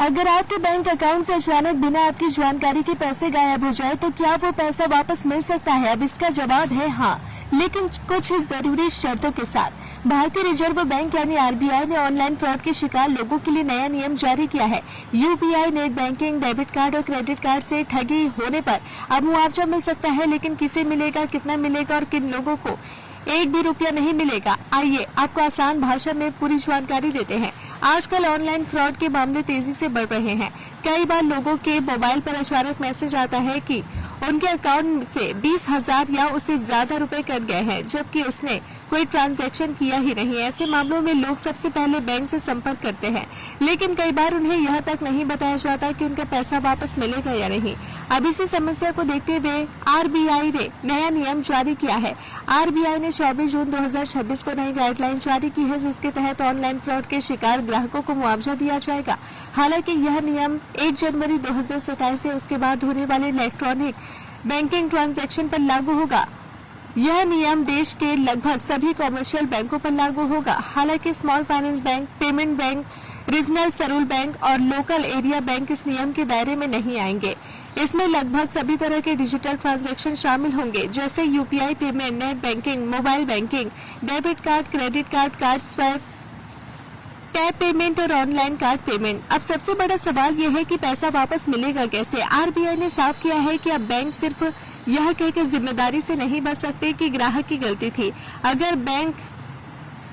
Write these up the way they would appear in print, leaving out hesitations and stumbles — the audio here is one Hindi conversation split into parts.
अगर आपके बैंक अकाउंट से अचानक बिना आपकी जानकारी के पैसे गायब हो जाए तो क्या वो पैसा वापस मिल सकता है? अब इसका जवाब है हाँ, लेकिन कुछ जरूरी शर्तों के साथ। भारतीय रिजर्व बैंक यानी आरबीआई ने ऑनलाइन फ्रॉड के शिकार लोगों के लिए नया नियम जारी किया है। UPI, net banking, debit card और क्रेडिट कार्ड से ठगी होने पर अब मुआवजा मिल सकता है, लेकिन किसे मिलेगा, कितना मिलेगा और किन लोगों को एक भी रुपया नहीं मिलेगा। आइए आपको आसान भाषा में पूरी जानकारी देते हैं। आजकल ऑनलाइन फ्रॉड के मामले तेजी से बढ़ रहे हैं। कई बार लोगों के मोबाइल पर अचानक मैसेज आता है कि उनके अकाउंट से 20,000 या उससे ज्यादा रुपए कट गए हैं, जबकि उसने कोई ट्रांजैक्शन किया ही नहीं। ऐसे मामलों में लोग सबसे पहले बैंक से संपर्क करते हैं, लेकिन कई बार उन्हें यह तक नहीं बताया जाता कि उनका पैसा वापस मिलेगा या नहीं। अब इसी समस्या को देखते हुए आरबीआई ने नया नियम जारी किया है। आरबीआई ने 24 जून 2026 को नई गाइडलाइन जारी की है, जिसके तहत ऑनलाइन फ्रॉड के शिकार ग्राहकों को मुआवजा दिया जाएगा। हालांकि यह नियम 1 जनवरी 2027 से उसके बाद होने वाले इलेक्ट्रॉनिक बैंकिंग ट्रांजैक्शन पर लागू होगा। यह नियम देश के लगभग सभी कॉमर्शियल बैंकों पर लागू होगा। हालांकि small finance bank, payment bank, regional rural bank और लोकल एरिया बैंक इस नियम के दायरे में नहीं आएंगे। इसमें लगभग सभी तरह के डिजिटल ट्रांजैक्शन शामिल होंगे, जैसे UPI payment, net banking, mobile banking, debit card, credit card, card swipe, tap payment और ऑनलाइन कार्ड पेमेंट। अब सबसे बड़ा सवाल यह है कि पैसा वापस मिलेगा कैसे? आरबीआई ने साफ किया है कि अब बैंक सिर्फ यह कहकर जिम्मेदारी से नहीं बच सकते कि ग्राहक की गलती थी। अगर बैंक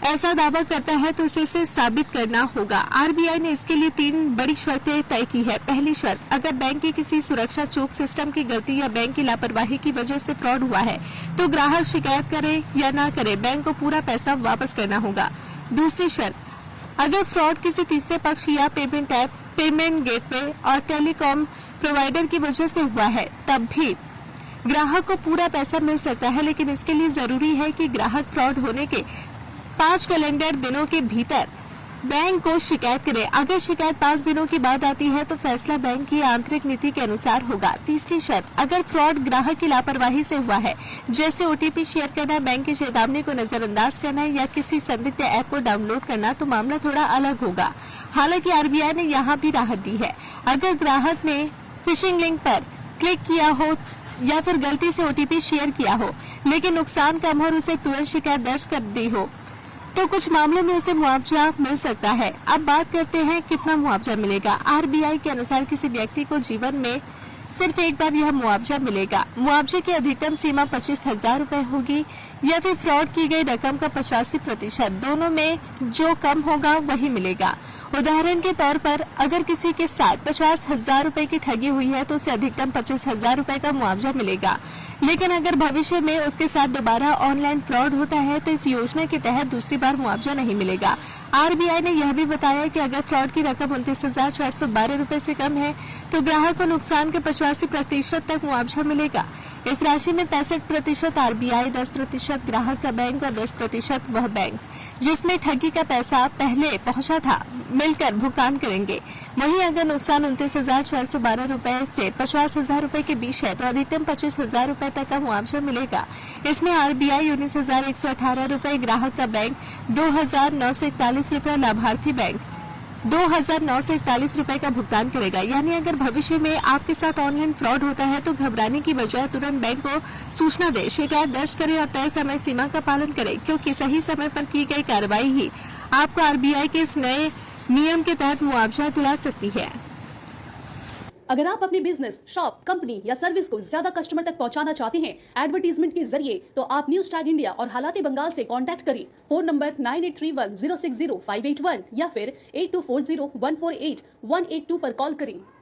ऐसा दावा करता है तो उसे साबित करना होगा। आरबीआई ने इसके लिए 3 बड़ी शर्तें तय की है। पहली शर्त, अगर बैंक की किसी सुरक्षा चूक, सिस्टम की गलती या बैंक की लापरवाही की वजह से फ्रॉड हुआ है तो ग्राहक शिकायत करे या ना करे, बैंक को पूरा पैसा वापस करना होगा। दूसरी शर्त, अगर फ्रॉड किसी तीसरे पक्ष या पेमेंट ऐप, पेमेंट गेटवे और टेलीकॉम प्रोवाइडर की वजह से हुआ है, तब भी ग्राहक को पूरा पैसा मिल सकता है, लेकिन इसके लिए जरूरी है कि ग्राहक फ्रॉड होने के 5 कैलेंडर दिनों के भीतर बैंक को शिकायत करे। अगर शिकायत 5 दिनों के बाद आती है तो फैसला बैंक की आंतरिक नीति के अनुसार होगा। तीसरी शर्त, अगर फ्रॉड ग्राहक की लापरवाही से हुआ है, जैसे ओटीपी शेयर करना, बैंक की चेतावनी को नजरअंदाज करना या किसी संदिग्ध ऐप को डाउनलोड करना, तो मामला थोड़ा अलग होगा। हालांकि आरबीआई ने यहाँ भी राहत दी है। अगर ग्राहक ने फिशिंग लिंक पर क्लिक किया हो या फिर गलती से ओटीपी शेयर किया हो, लेकिन नुकसान कम हो और उसे तुरंत शिकायत दर्ज कर दी हो, तो कुछ मामलों में उसे मुआवजा मिल सकता है। अब बात करते हैं कितना मुआवजा मिलेगा। आरबीआई के अनुसार किसी व्यक्ति को जीवन में सिर्फ एक बार यह मुआवजा मिलेगा। मुआवजे की अधिकतम सीमा 25,000 रुपए होगी या फिर फ्रॉड की गई रकम का 85%, दोनों में जो कम होगा वही मिलेगा। उदाहरण के तौर पर अगर किसी के साथ 50,000 रुपए की ठगी हुई है तो उसे अधिकतम 25,000 रुपए का मुआवजा मिलेगा। लेकिन अगर भविष्य में उसके साथ दोबारा ऑनलाइन फ्रॉड होता है तो इस योजना के तहत दूसरी बार मुआवजा नहीं मिलेगा। आरबीआई ने यह भी बताया कि अगर फ्रॉड की रकम 29,412 रुपए से कम है तो ग्राहक को नुकसान के 85% तक मुआवजा मिलेगा। इस राशि में 65% आरबीआई, 10% ग्राहक का बैंक और 10% वह बैंक जिसमें ठगी का पैसा पहले पहुंचा था मिलकर भुगतान करेंगे। वहीं अगर नुकसान 29,412 रुपए से 50,000 रुपए के बीच है तो अधिकतम 25,000 रुपए तक का मुआवजा मिलेगा। इसमें आरबीआई 19,118 रुपए, ग्राहक का बैंक 2,941 रुपए, लाभार्थी बैंक 2,941 रुपए का भुगतान करेगा। यानी अगर भविष्य में आपके साथ ऑनलाइन फ्रॉड होता है तो घबराने की बजाय तुरंत बैंक को सूचना दे, शिकायत दर्ज करे और तय समय सीमा का पालन करे, क्योंकि सही समय पर की गई कार्रवाई ही आपको आरबीआई के इस नए नियम के तहत मुआवजा दिला सकती है। अगर आप अपने बिजनेस, शॉप, कंपनी या सर्विस को ज्यादा कस्टमर तक पहुंचाना चाहते हैं एडवर्टीजमेंट के जरिए, तो आप न्यूज टैग इंडिया और हालाती बंगाल से कांटेक्ट करें। फोन नंबर 9831060581 या फिर 8240148182 पर कॉल करें।